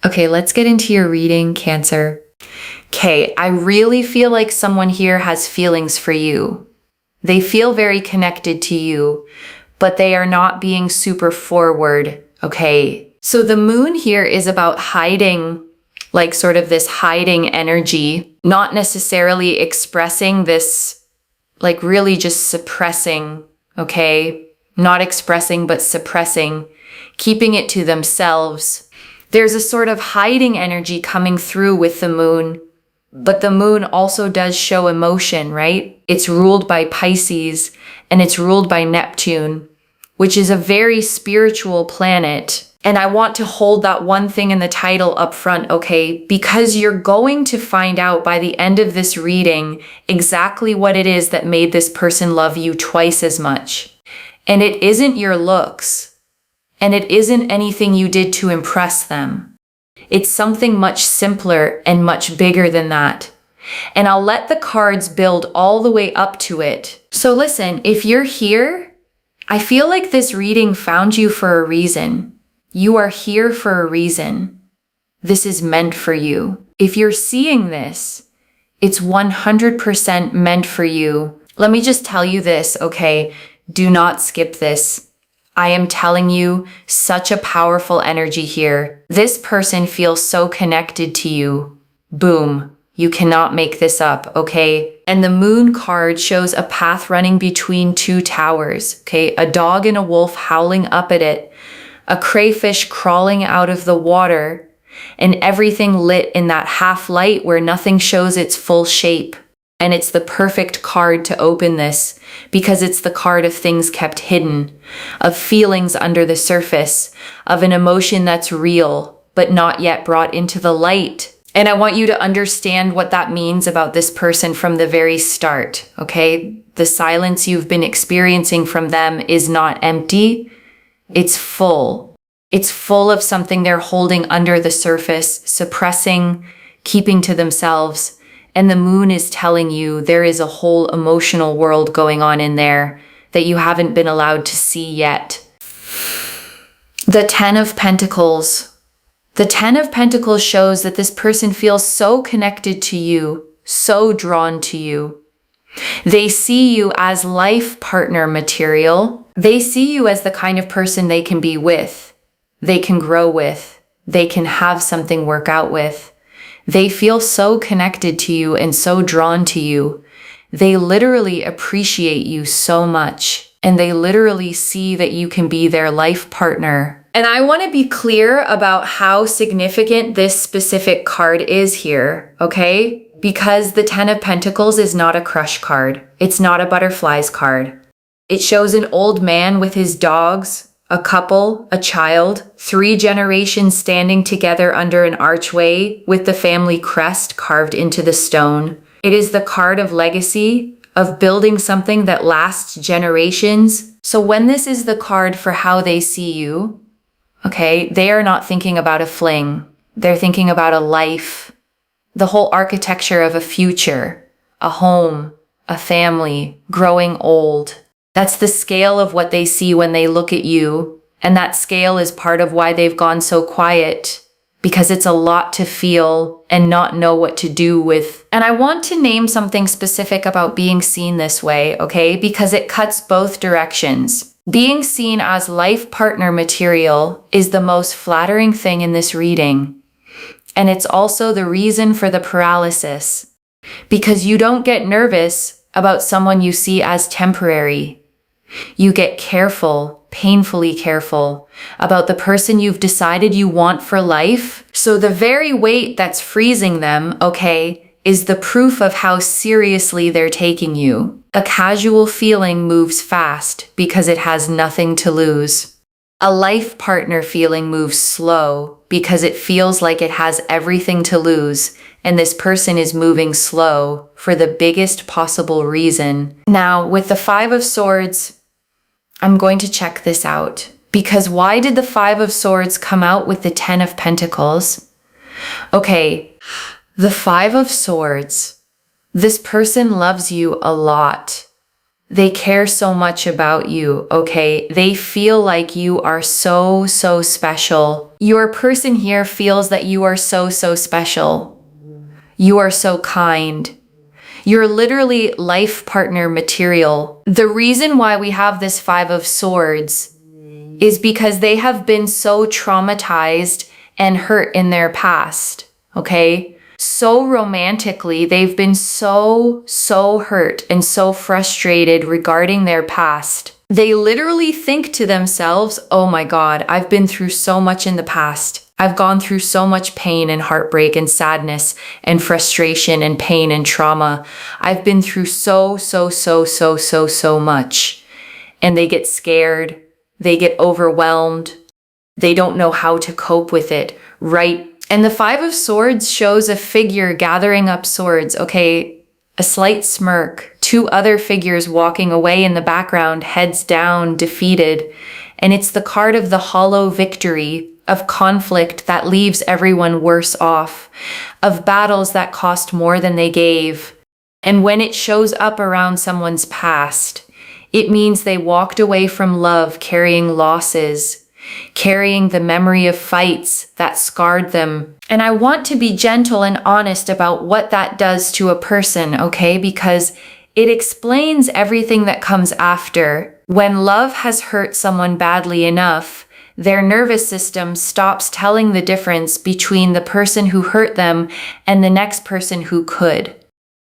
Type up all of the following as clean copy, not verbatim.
Okay, let's get into your reading, Cancer. Okay, I really feel like someone here has feelings for you. They feel very connected to you, but they are not being super forward, okay? So the moon here is about hiding, like sort of this hiding energy, not necessarily expressing this, like really just suppressing, okay? Not expressing, but suppressing, keeping it to themselves. There's a sort of hiding energy coming through with the moon, but the moon also does show emotion, right? It's ruled by Pisces and it's ruled by Neptune, which is a very spiritual planet. And I want to hold that one thing in the title up front, okay? Because you're going to find out by the end of this reading exactly what it is that made this person love you twice as much. And it isn't your looks. And it isn't anything you did to impress them. It's something much simpler and much bigger than that. And I'll let the cards build all the way up to it. So listen, if you're here, I feel like this reading found you for a reason. You are here for a reason. This is meant for you. If you're seeing this, it's 100% meant for you. Let me just tell you this, okay? Do not skip this. I am telling you, such a powerful energy here. This person feels so connected to you. Boom. You cannot make this up, okay? And the moon card shows a path running between two towers, okay? A dog and a wolf howling up at it, a crayfish crawling out of the water, and everything lit in that half light where nothing shows its full shape. And it's the perfect card to open this because it's the card of things kept hidden, of feelings under the surface, of an emotion that's real, but not yet brought into the light. And I want you to understand what that means about this person from the very start, okay? The silence you've been experiencing from them is not empty, it's full. It's full of something they're holding under the surface, suppressing, keeping to themselves. And the moon is telling you there is a whole emotional world going on in there that you haven't been allowed to see yet. The Ten of Pentacles. The Ten of Pentacles shows that this person feels so connected to you, so drawn to you. They see you as life partner material. They see you as the kind of person they can be with, they can grow with, they can have something work out with. They feel so connected to you and so drawn to you. They literally appreciate you so much, and they literally see that you can be their life partner. And I want to be clear about how significant this specific card is here, okay? Because the Ten of Pentacles is not a crush card. It's not a butterflies card. It shows an old man with his dogs, a couple, a child, 3 generations standing together under an archway with the family crest carved into the stone. It is the card of legacy, of building something that lasts generations. So when this is the card for how they see you, okay, they are not thinking about a fling. They're thinking about a life, the whole architecture of a future, a home, a family, growing old. That's the scale of what they see when they look at you. And that scale is part of why they've gone so quiet, because it's a lot to feel and not know what to do with. And I want to name something specific about being seen this way, okay? Because it cuts both directions. Being seen as life partner material is the most flattering thing in this reading. And it's also the reason for the paralysis, because you don't get nervous about someone you see as temporary. You get careful, painfully careful, about the person you've decided you want for life. So the very weight that's freezing them, okay, is the proof of how seriously they're taking you. A casual feeling moves fast because it has nothing to lose. A life partner feeling moves slow because it feels like it has everything to lose, and this person is moving slow for the biggest possible reason. Now, with the Five of Swords, I'm going to check this out, because why did the Five of Swords come out with the Ten of Pentacles? Okay, the Five of Swords. This person loves you a lot. They care so much about you, okay? They feel like you are so, so special. Your person here feels that you are so, so special. You are so kind. You're literally life partner material. The reason why we have this Five of Swords is because they have been so traumatized and hurt in their past, okay? So romantically, they've been so hurt and so frustrated regarding their past. They literally think to themselves, oh my God, I've been through so much in the past. I've gone through so much pain and heartbreak and sadness and frustration and pain and trauma. I've been through so much. And they get scared. They get overwhelmed. They don't know how to cope with it, right? And the Five of Swords shows a figure gathering up swords, okay? A slight smirk, two other figures walking away in the background, heads down, defeated. And it's the card of the hollow victory, of conflict that leaves everyone worse off, of battles that cost more than they gave. And when it shows up around someone's past, it means they walked away from love carrying losses, carrying the memory of fights that scarred them. And I want to be gentle and honest about what that does to a person, okay? Because it explains everything that comes after. When love has hurt someone badly enough, their nervous system stops telling the difference between the person who hurt them and the next person who could.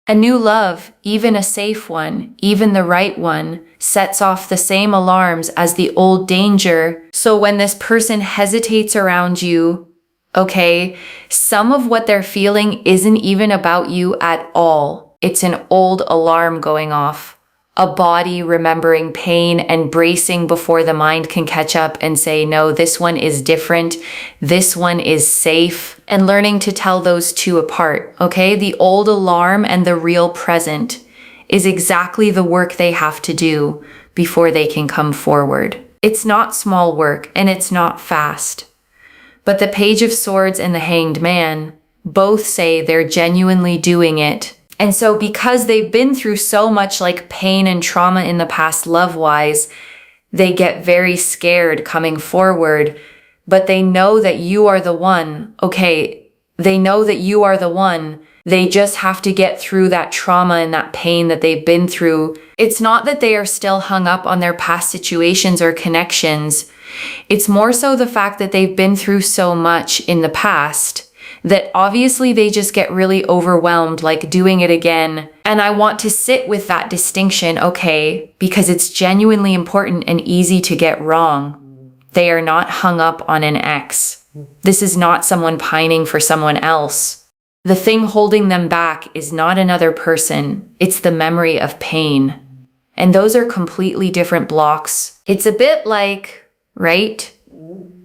A new love, even a safe one, even the right one, sets off the same alarms as the old danger. So when this person hesitates around you, okay, some of what they're feeling isn't even about you at all. It's an old alarm going off. A body remembering pain and bracing before the mind can catch up and say, no, this one is different. This one is safe. And learning to tell those two apart, okay? The old alarm and the real present is exactly the work they have to do before they can come forward. It's not small work and it's not fast. But the Page of Swords and the Hanged Man both say they're genuinely doing it. And so because they've been through so much like pain and trauma in the past love-wise, they get very scared coming forward, but they know that you are the one. Okay, they know that you are the one. They just have to get through that trauma and that pain that they've been through. It's not that they are still hung up on their past situations or connections. It's more so the fact that they've been through so much in the past that obviously they just get really overwhelmed, like doing it again. And I want to sit with that distinction, okay, because it's genuinely important and easy to get wrong. They are not hung up on an ex. This is not someone pining for someone else. The thing holding them back is not another person. It's the memory of pain. And those are completely different blocks. It's a bit like, right?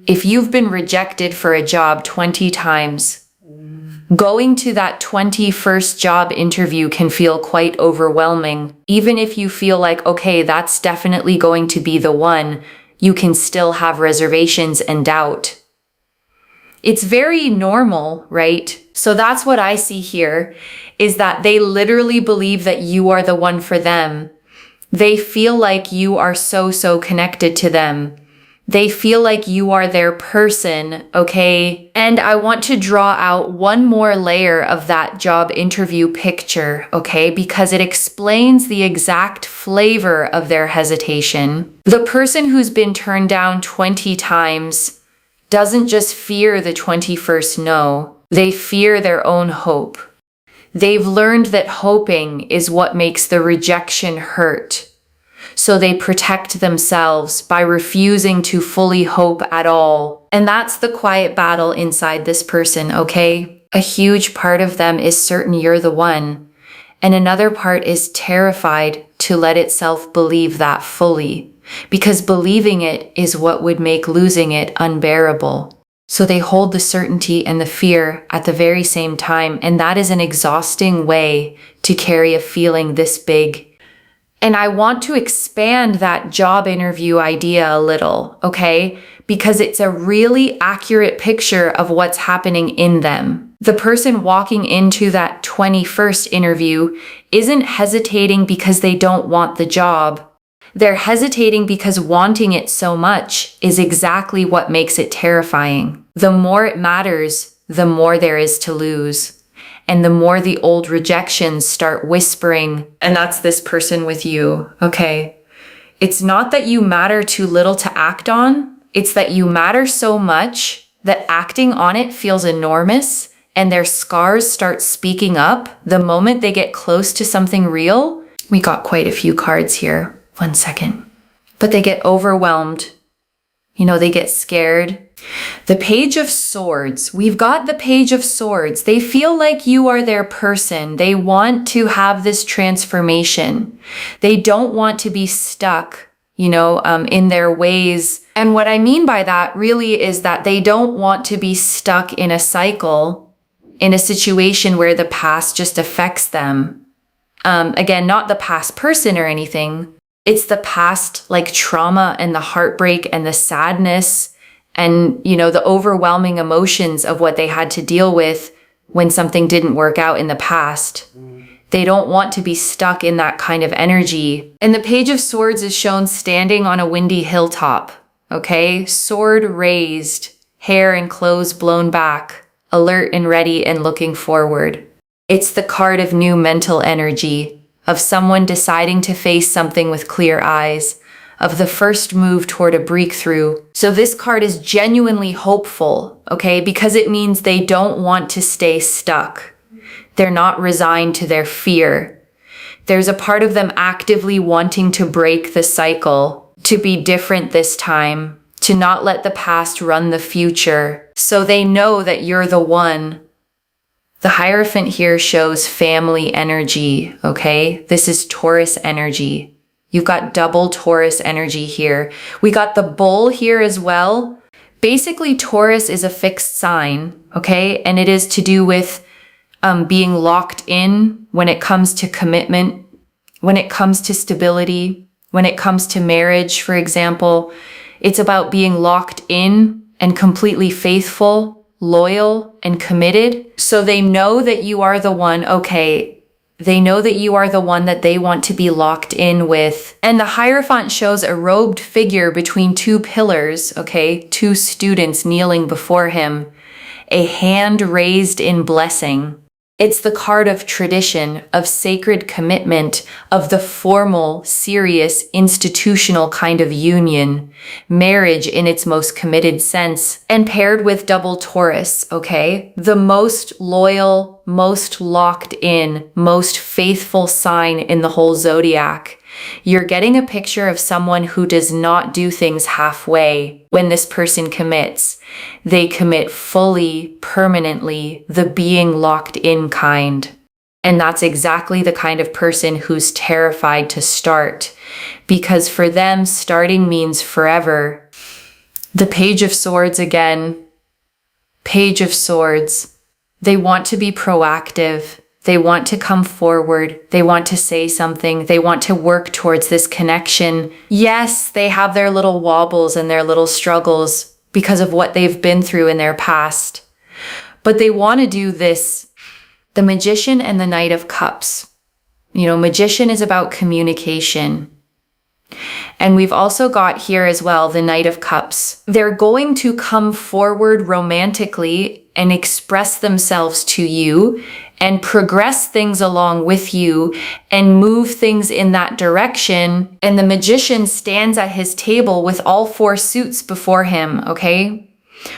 If you've been rejected for a job 20 times, going to that 21st job interview can feel quite overwhelming. Even if you feel like, okay, that's definitely going to be the one, you can still have reservations and doubt. It's very normal, right? So that's what I see here, is that they literally believe that you are the one for them. They feel like you are so connected to them. They feel like you are their person, okay? And I want to draw out one more layer of that job interview picture, okay? Because it explains the exact flavor of their hesitation. The person who's been turned down 20 times doesn't just fear the 21st no. They fear their own hope. They've learned that hoping is what makes the rejection hurt. So they protect themselves by refusing to fully hope at all. And that's the quiet battle inside this person, okay? A huge part of them is certain you're the one. And another part is terrified to let itself believe that fully. Because believing it is what would make losing it unbearable. So they hold the certainty and the fear at the very same time. And that is an exhausting way to carry a feeling this big. And I want to expand that job interview idea a little, okay? Because it's a really accurate picture of what's happening in them. The person walking into that 21st interview isn't hesitating because they don't want the job. They're hesitating because wanting it so much is exactly what makes it terrifying. The more it matters, the more there is to lose. And the more the old rejections start whispering, and that's this person with you, okay? It's not that you matter too little to act on. It's that you matter so much that acting on it feels enormous, and their scars start speaking up the moment they get close to something real. We got quite a few cards here. 1 second. But they get overwhelmed. They get scared. The Page of Swords. We've got the Page of Swords. They feel like you are their person. They want to have this transformation. They don't want to be stuck, in their ways. And what I mean by that really is that they don't want to be stuck in a cycle, in a situation where the past just affects them. Again, not the past person or anything. It's the past, like trauma and the heartbreak and the sadness and, the overwhelming emotions of what they had to deal with when something didn't work out in the past. They don't want to be stuck in that kind of energy. And the Page of Swords is shown standing on a windy hilltop, okay? Sword raised, hair and clothes blown back, alert and ready and looking forward. It's the card of new mental energy, of someone deciding to face something with clear eyes, of the first move toward a breakthrough. So this card is genuinely hopeful, okay? Because it means they don't want to stay stuck. They're not resigned to their fear. There's a part of them actively wanting to break the cycle, to be different this time, to not let the past run the future. So they know that you're the one. The Hierophant here shows family energy, okay? This is Taurus energy. You've got double Taurus energy here. We got the Bull here as well. Basically, Taurus is a fixed sign, okay? And it is to do with being locked in when it comes to commitment, when it comes to stability, when it comes to marriage, for example. It's about being locked in and completely faithful, loyal, and committed. So they know that you are the one, okay, they know that you are the one that they want to be locked in with. And the Hierophant shows a robed figure between two pillars, okay, two students kneeling before him, a hand raised in blessing. It's the card of tradition, of sacred commitment, of the formal, serious, institutional kind of union, marriage in its most committed sense, and paired with double Taurus, okay? The most loyal, most locked in, most faithful sign in the whole zodiac. You're getting a picture of someone who does not do things halfway when this person commits. They commit fully, permanently, the being locked in kind. And that's exactly the kind of person who's terrified to start, because for them, starting means forever. The Page of Swords again. Page of Swords. They want to be proactive. They want to come forward. They want to say something. They want to work towards this connection. Yes, they have their little wobbles and their little struggles because of what they've been through in their past. But they want to do this. The Magician and the Knight of Cups. Magician is about communication. And we've also got here as well the Knight of Cups. They're going to come forward romantically and express themselves to you and progress things along with you and move things in that direction. And the Magician stands at his table with all four suits before him, okay?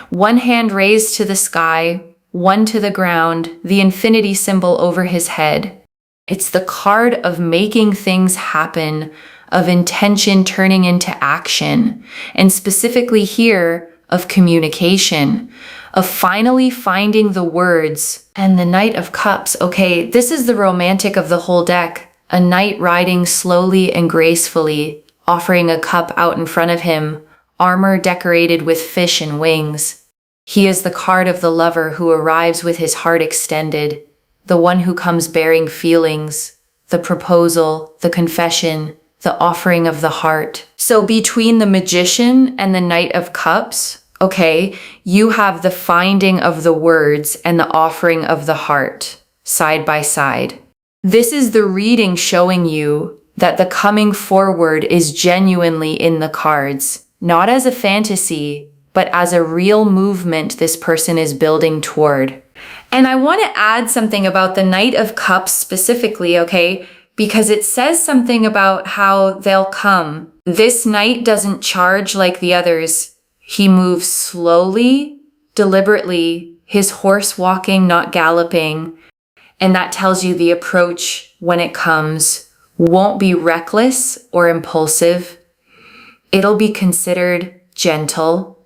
One hand raised to the sky, one to the ground, the infinity symbol over his head. It's the card of making things happen, of intention turning into action, and specifically here, of communication, of finally finding the words. And the Knight of Cups, okay, this is the romantic of the whole deck. A knight riding slowly and gracefully, offering a cup out in front of him, armor decorated with fish and wings. He is the card of the lover who arrives with his heart extended, the one who comes bearing feelings, the proposal, the confession, the offering of the heart. So between the Magician and the Knight of Cups, okay? You have the finding of the words and the offering of the heart side by side. This is the reading showing you that the coming forward is genuinely in the cards, not as a fantasy, but as a real movement this person is building toward. And I want to add something about the Knight of Cups specifically, okay? Because it says something about how they'll come. This knight doesn't charge like the others. He moves slowly, deliberately, his horse walking, not galloping. And that tells you the approach when it comes won't be reckless or impulsive. It'll be considered gentle,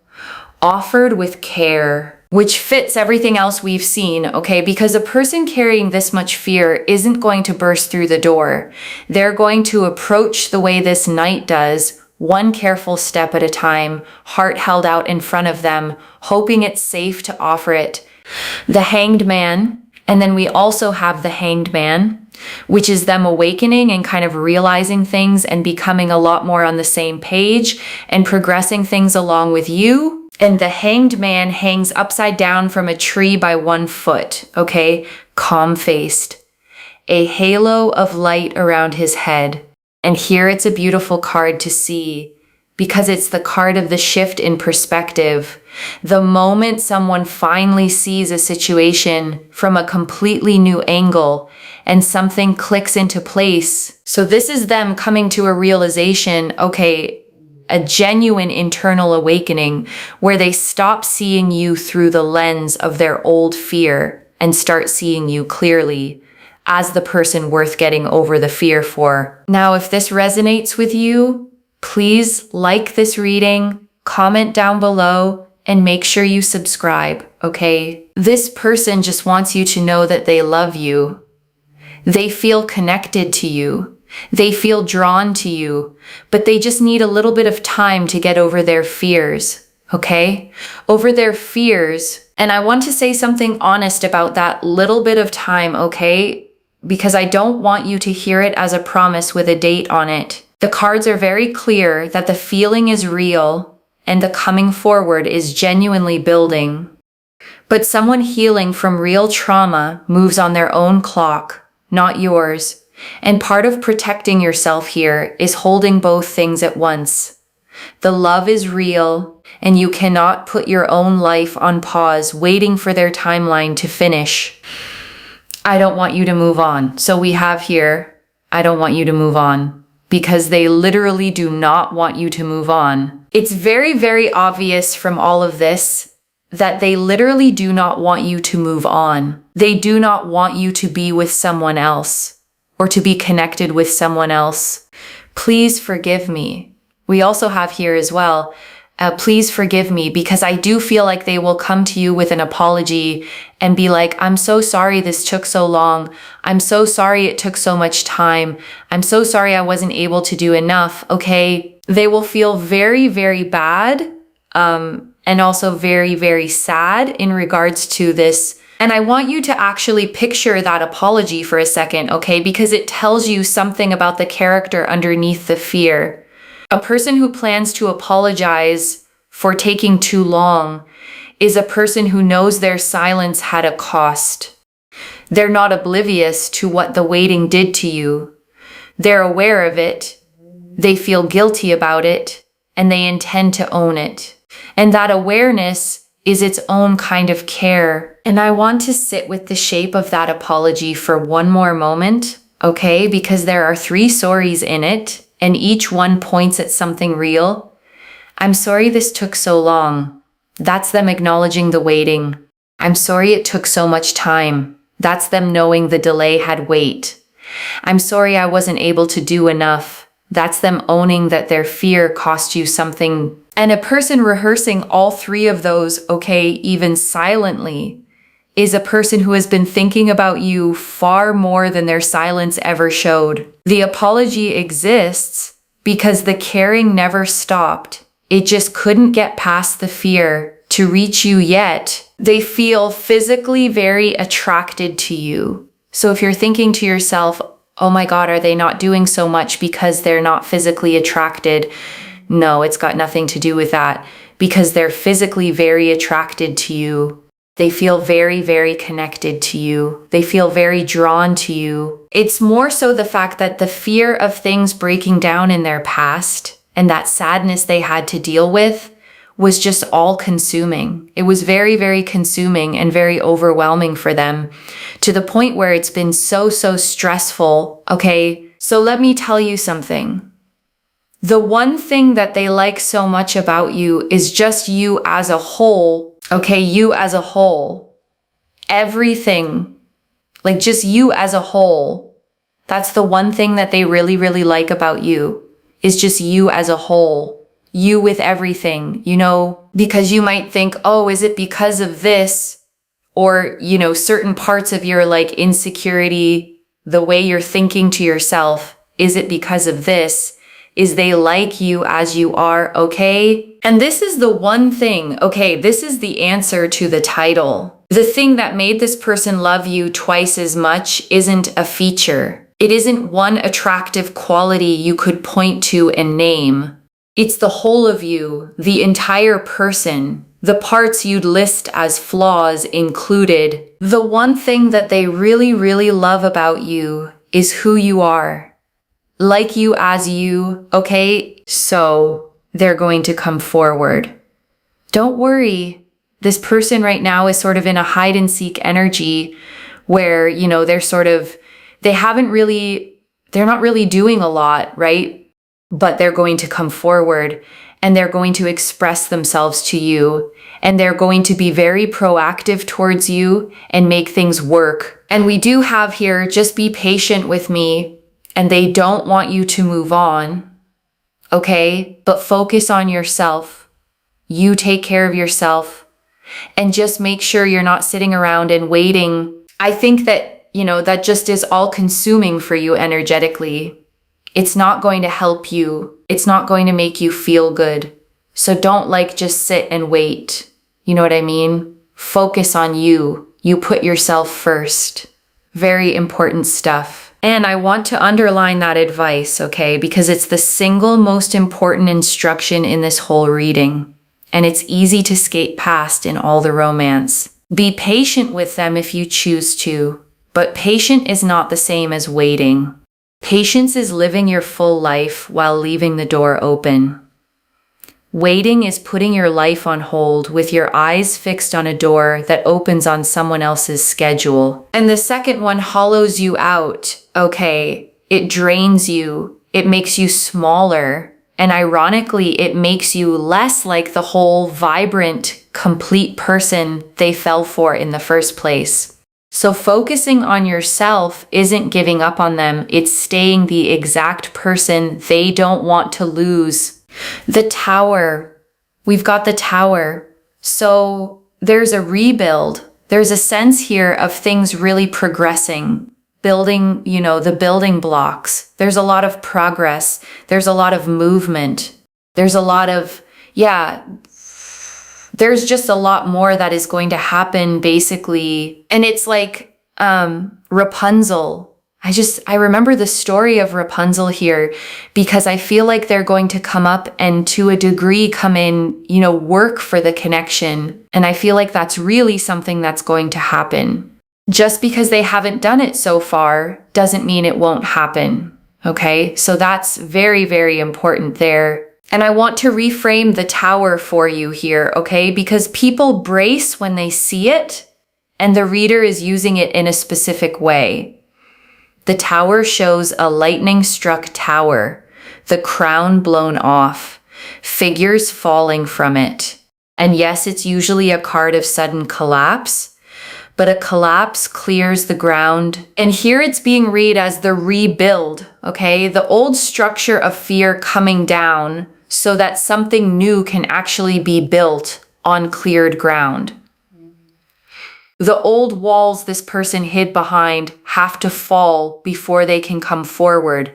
offered with care, which fits everything else we've seen, okay? Because a person carrying this much fear isn't going to burst through the door. They're going to approach the way this knight does, one careful step at a time, heart held out in front of them, hoping it's safe to offer it. The Hanged Man, and then we also have the Hanged Man, which is them awakening and kind of realizing things and becoming a lot more on the same page and progressing things along with you. And the Hanged Man hangs upside down from a tree by 1 foot, okay? Calm-faced. A halo of light around his head. And here it's a beautiful card to see because it's the card of the shift in perspective. The moment someone finally sees a situation from a completely new angle and something clicks into place. So this is them coming to a realization, okay, a genuine internal awakening where they stop seeing you through the lens of their old fear and start seeing you clearly as the person worth getting over the fear for. Now, if this resonates with you, please like this reading, comment down below, and make sure you subscribe, okay? This person just wants you to know that they love you. They feel connected to you. They feel drawn to you, but they just need a little bit of time to get over their fears, okay? Over their fears. And I want to say something honest about that little bit of time, okay? Because I don't want you to hear it as a promise with a date on it. The cards are very clear that the feeling is real and the coming forward is genuinely building. But someone healing from real trauma moves on their own clock, not yours. And part of protecting yourself here is holding both things at once. The love is real, and you cannot put your own life on pause waiting for their timeline to finish. I don't want you to move on. So we have here, I don't want you to move on, because they literally do not want you to move on. It's very, very obvious from all of this that they literally do not want you to move on. They do not want you to be with someone else, or to be connected with someone else. Please forgive me. We also have here as well, please forgive me, because I do feel like they will come to you with an apology and be like, I'm so sorry this took so long. I'm so sorry it took so much time. I'm so sorry I wasn't able to do enough, okay? They will feel very, very bad, and also very, very sad in regards to this. And I want you to actually picture that apology for a second, okay? Because it tells you something about the character underneath the fear. A person who plans to apologize for taking too long is a person who knows their silence had a cost. They're not oblivious to what the waiting did to you. They're aware of it. They feel guilty about it, and they intend to own it. And that awareness is its own kind of care. And I want to sit with the shape of that apology for one more moment, okay? Because there are 3 sorries in it, and each one points at something real. I'm sorry this took so long. That's them acknowledging the waiting. I'm sorry it took so much time. That's them knowing the delay had weight. I'm sorry I wasn't able to do enough. That's them owning that their fear cost you something. And a person rehearsing all 3 of those, okay, even silently, is a person who has been thinking about you far more than their silence ever showed. The apology exists because the caring never stopped. It just couldn't get past the fear to reach you yet. They feel physically very attracted to you. So if you're thinking to yourself, oh my God, are they not doing so much because they're not physically attracted? No, it's got nothing to do with that. because they're physically very attracted to you. They feel very, very connected to you. They feel very drawn to you. It's more so the fact that the fear of things breaking down in their past and that sadness they had to deal with was just all consuming. It was very, very consuming and very overwhelming for them, to the point where it's been so stressful. Okay, so let me tell you something. The one thing that they like so much about you is just you as a whole. Okay, you as a whole. Everything, like just you as a whole. That's the one thing that they really, really like about you, is just you as a whole. You with everything, because you might think, oh, is it because of this? Or, certain parts of your insecurity, the way you're thinking to yourself, is it because of this? Is they like you as you are, okay? And this is the one thing, okay, this is the answer to the title. The thing that made this person love you twice as much isn't a feature. It isn't one attractive quality you could point to and name. It's the whole of you, the entire person, the parts you'd list as flaws included. The one thing that they really, really love about you is who you are. Like you as you, okay? So they're going to come forward. Don't worry. This person right now is sort of in a hide and seek energy where, they're not really doing a lot, right? But they're going to come forward and they're going to express themselves to you, and they're going to be very proactive towards you and make things work. And we do have here, just be patient with me, and they don't want you to move on, okay? But focus on yourself. You take care of yourself, and just make sure you're not sitting around and waiting. I think that, that just is all consuming for you energetically. It's not going to help you. It's not going to make you feel good. So don't just sit and wait. You know what I mean? Focus on you. You put yourself first. Very important stuff. And I want to underline that advice, okay? Because it's the single most important instruction in this whole reading. And it's easy to skate past in all the romance. Be patient with them if you choose to. But patient is not the same as waiting. Patience is living your full life while leaving the door open. Waiting is putting your life on hold with your eyes fixed on a door that opens on someone else's schedule. And the second one hollows you out, okay? It drains you. It makes you smaller. And ironically, it makes you less like the whole vibrant, complete person they fell for in the first place. So focusing on yourself isn't giving up on them. It's staying the exact person they don't want to lose. The Tower. We've got the Tower. So there's a rebuild. There's a sense here of things really progressing. Building, the building blocks. There's a lot of progress. There's a lot of movement. There's a lot of, there's just a lot more that is going to happen, basically. And it's like Rapunzel. I remember the story of Rapunzel here, because I feel like they're going to come up and to a degree come in, work for the connection. And I feel like that's really something that's going to happen. Just because they haven't done it so far doesn't mean it won't happen. Okay, so that's very, very important there. And I want to reframe the Tower for you here, okay? Because people brace when they see it, and the reader is using it in a specific way. The Tower shows a lightning-struck tower, the crown blown off, figures falling from it. And yes, it's usually a card of sudden collapse, but a collapse clears the ground. And here it's being read as the rebuild, okay? The old structure of fear coming down so that something new can actually be built on cleared ground. The old walls this person hid behind have to fall before they can come forward.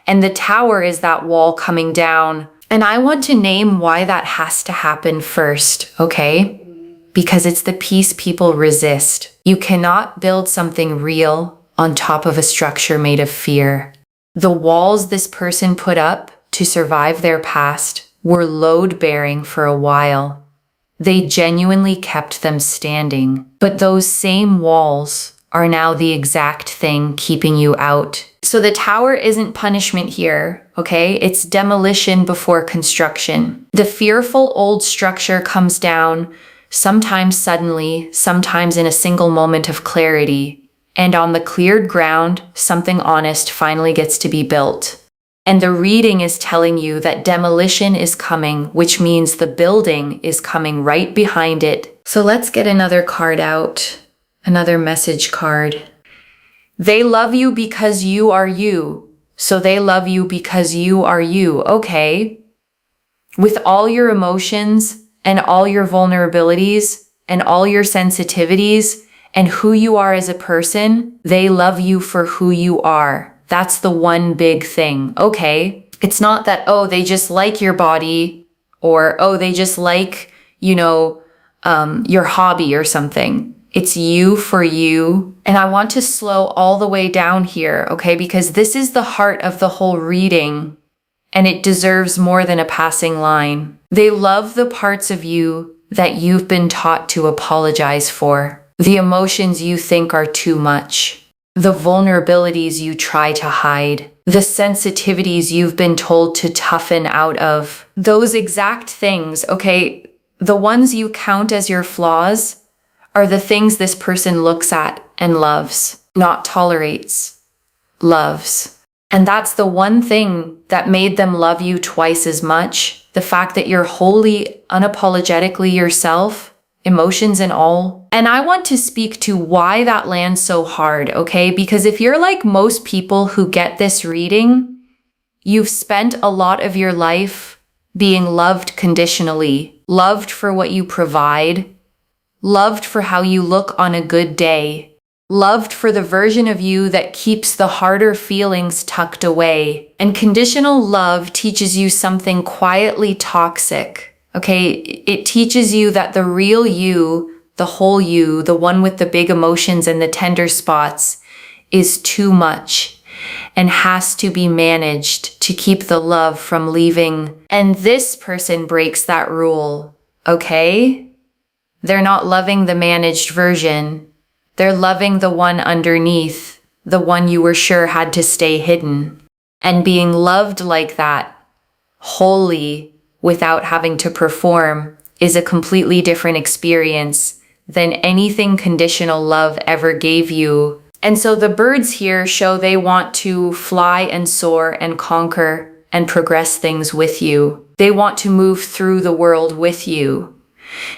And the Tower is that wall coming down. And I want to name why that has to happen first, okay? Because it's the piece people resist. You cannot build something real on top of a structure made of fear. The walls this person put up to survive their past were load-bearing for a while. They genuinely kept them standing. But those same walls are now the exact thing keeping you out. So the tower isn't punishment here, okay? It's demolition before construction. The fearful old structure comes down, sometimes suddenly, sometimes in a single moment of clarity. And on the cleared ground, something honest finally gets to be built. And the reading is telling you that demolition is coming, which means the building is coming right behind it. So let's get another card out, another message card. They love you because you are you. So they love you because you are you. Okay. With all your emotions and all your vulnerabilities and all your sensitivities and who you are as a person, they love you for who you are. That's the one big thing. Okay. It's not that, oh, they just like your body or, oh, they just like, your hobby or something. It's you for you. And I want to slow all the way down here, okay? Because this is the heart of the whole reading and it deserves more than a passing line. They love the parts of you that you've been taught to apologize for, the emotions you think are too much, the vulnerabilities you try to hide, the sensitivities you've been told to toughen out of. Those exact things, okay? The ones you count as your flaws are the things this person looks at and loves, not tolerates, loves. And that's the one thing that made them love you twice as much. The fact that you're wholly, unapologetically yourself, emotions and all. And I want to speak to why that lands so hard, okay? Because if you're like most people who get this reading, you've spent a lot of your life being loved conditionally, loved for what you provide, loved for how you look on a good day, loved for the version of you that keeps the harder feelings tucked away. And conditional love teaches you something quietly toxic, okay? It teaches you that the real you, the whole you, the one with the big emotions and the tender spots, is too much and has to be managed to keep the love from leaving. And this person breaks that rule, okay? They're not loving the managed version. They're loving the one underneath, the one you were sure had to stay hidden. And being loved like that, wholly, without having to perform, is a completely different experience than anything conditional love ever gave you. And so the birds here show they want to fly and soar and conquer and progress things with you. They want to move through the world with you.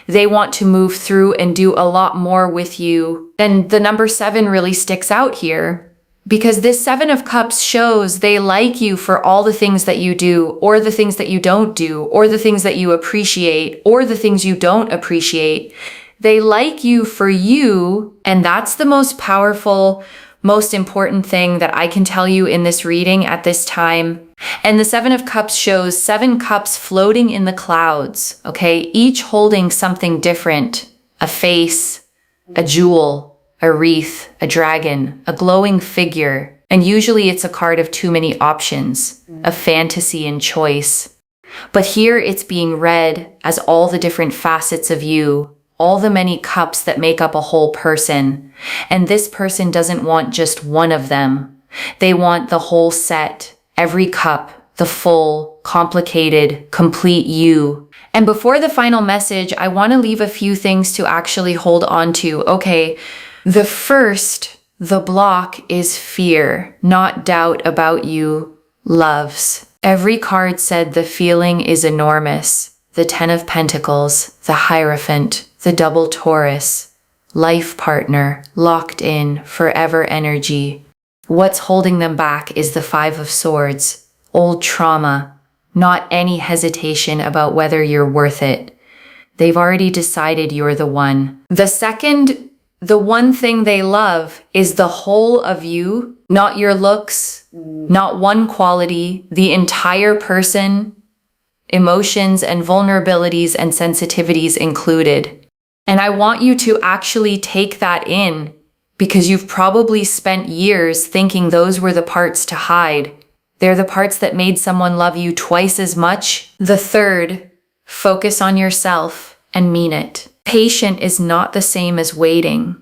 They want to move through and do a lot more with you. And the number 7 really sticks out here because this 7 of Cups shows they like you for all the things that you do, or the things that you don't do, or the things that you appreciate, or the things you don't appreciate. They like you for you, and that's the most powerful, most important thing that I can tell you in this reading at this time. And the 7 of Cups shows 7 cups floating in the clouds, okay? Each holding something different, a face, a jewel, a wreath, a dragon, a glowing figure. And usually it's a card of too many options, a fantasy and choice. But here it's being read as all the different facets of you, all the many cups that make up a whole person. And this person doesn't want just one of them. They want the whole set, every cup, the full, complicated, complete you. And before the final message, I want to leave a few things to actually hold on to. Okay, the first, the block is fear, not doubt about you, loves. Every card said the feeling is enormous. The 10 of Pentacles, the Hierophant, the double Taurus, life partner, locked in, forever energy. What's holding them back is the 5 of Swords, old trauma, not any hesitation about whether you're worth it. They've already decided you're the one. The second, the one thing they love is the whole of you, not your looks, not one quality, the entire person, emotions and vulnerabilities and sensitivities included. And I want you to actually take that in, because you've probably spent years thinking those were the parts to hide. They're the parts that made someone love you twice as much. The third, focus on yourself and mean it. Patient is not the same as waiting.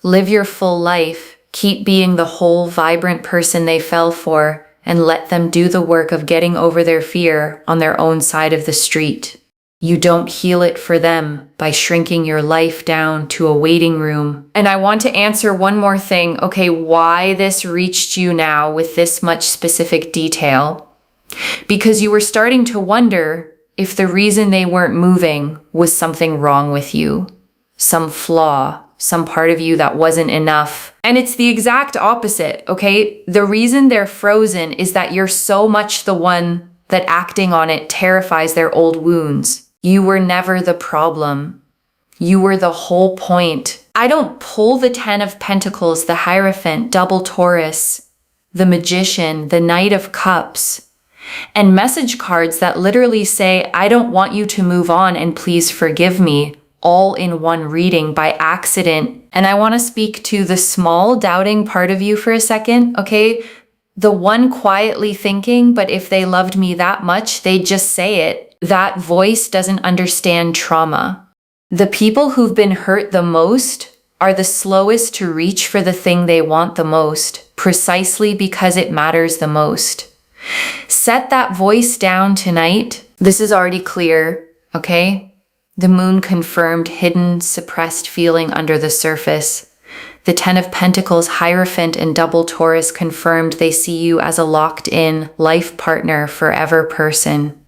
Live your full life. Keep being the whole, vibrant person they fell for, and let them do the work of getting over their fear on their own side of the street. You don't heal it for them by shrinking your life down to a waiting room. And I want to answer one more thing. Okay, why this reached you now with this much specific detail? Because you were starting to wonder if the reason they weren't moving was something wrong with you, some flaw, some part of you that wasn't enough. And it's the exact opposite, okay? The reason they're frozen is that you're so much the one that acting on it terrifies their old wounds. You were never the problem. You were the whole point. I don't pull the 10 of Pentacles, the Hierophant, double Taurus, the Magician, the Knight of Cups, and message cards that literally say, I don't want you to move on and please forgive me, all in one reading by accident. And I want to speak to the small doubting part of you for a second, okay? The one quietly thinking, but if they loved me that much, they'd just say it. That voice doesn't understand trauma. The people who've been hurt the most are the slowest to reach for the thing they want the most, precisely because it matters the most. Set that voice down tonight. This is already clear, okay? The moon confirmed hidden, suppressed feeling under the surface. The 10 of Pentacles, Hierophant, and double Taurus confirmed they see you as a locked-in, life partner, forever person.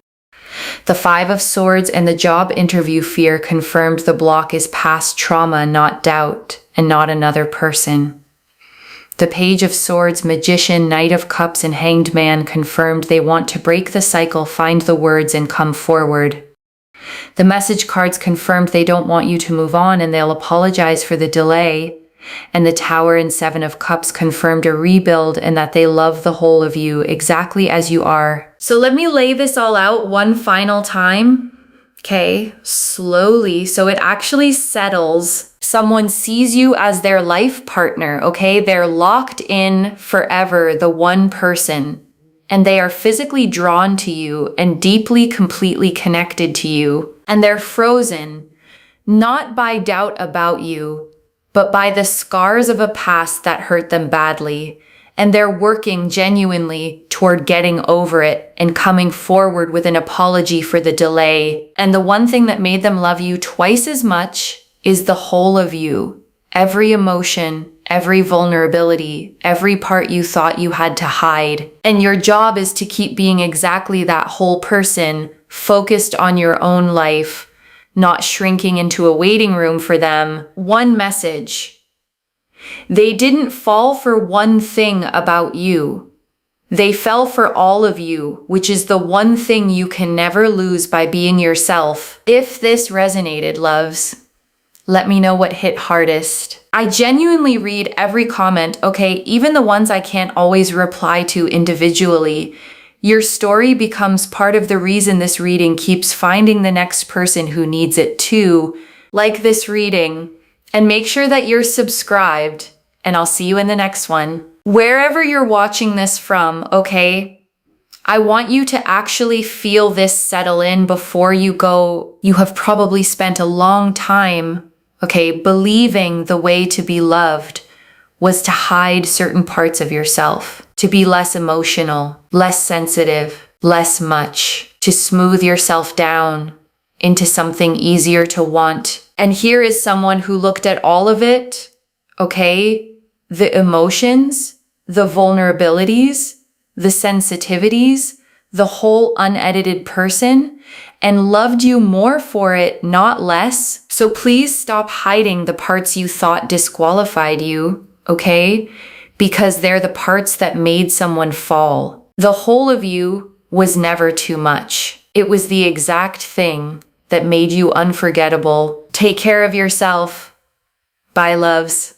The 5 of Swords and the job interview fear confirmed the block is past trauma, not doubt, and not another person. The Page of Swords, Magician, Knight of Cups, and Hanged Man confirmed they want to break the cycle, find the words, and come forward. The message cards confirmed they don't want you to move on and they'll apologize for the delay. And the Tower and 7 of Cups confirmed a rebuild and that they love the whole of you exactly as you are. So let me lay this all out one final time. Okay, slowly, so it actually settles. Someone sees you as their life partner, okay? They're locked in forever, the one person. And they are physically drawn to you and deeply, completely connected to you. And they're frozen, not by doubt about you, but by the scars of a past that hurt them badly. And they're working genuinely toward getting over it and coming forward with an apology for the delay. And the one thing that made them love you twice as much is the whole of you. Every emotion, every vulnerability, every part you thought you had to hide. And your job is to keep being exactly that whole person, focused on your own life, not shrinking into a waiting room for them. One message. They didn't fall for one thing about you. They fell for all of you, which is the one thing you can never lose by being yourself. If this resonated, loves, let me know what hit hardest. I genuinely read every comment, okay, even the ones I can't always reply to individually. Your story becomes part of the reason this reading keeps finding the next person who needs it too. Like this reading, and make sure that you're subscribed, and I'll see you in the next one. Wherever you're watching this from, okay, I want you to actually feel this settle in before you go. You have probably spent a long time, okay, believing the way to be loved was to hide certain parts of yourself, to be less emotional, less sensitive, less much, to smooth yourself down into something easier to want. And here is someone who looked at all of it, okay, the emotions, the vulnerabilities, the sensitivities, the whole unedited person, and loved you more for it, not less. So please stop hiding the parts you thought disqualified you, okay? Because they're the parts that made someone fall. The whole of you was never too much. It was the exact thing that made you unforgettable. Take care of yourself. Bye, loves.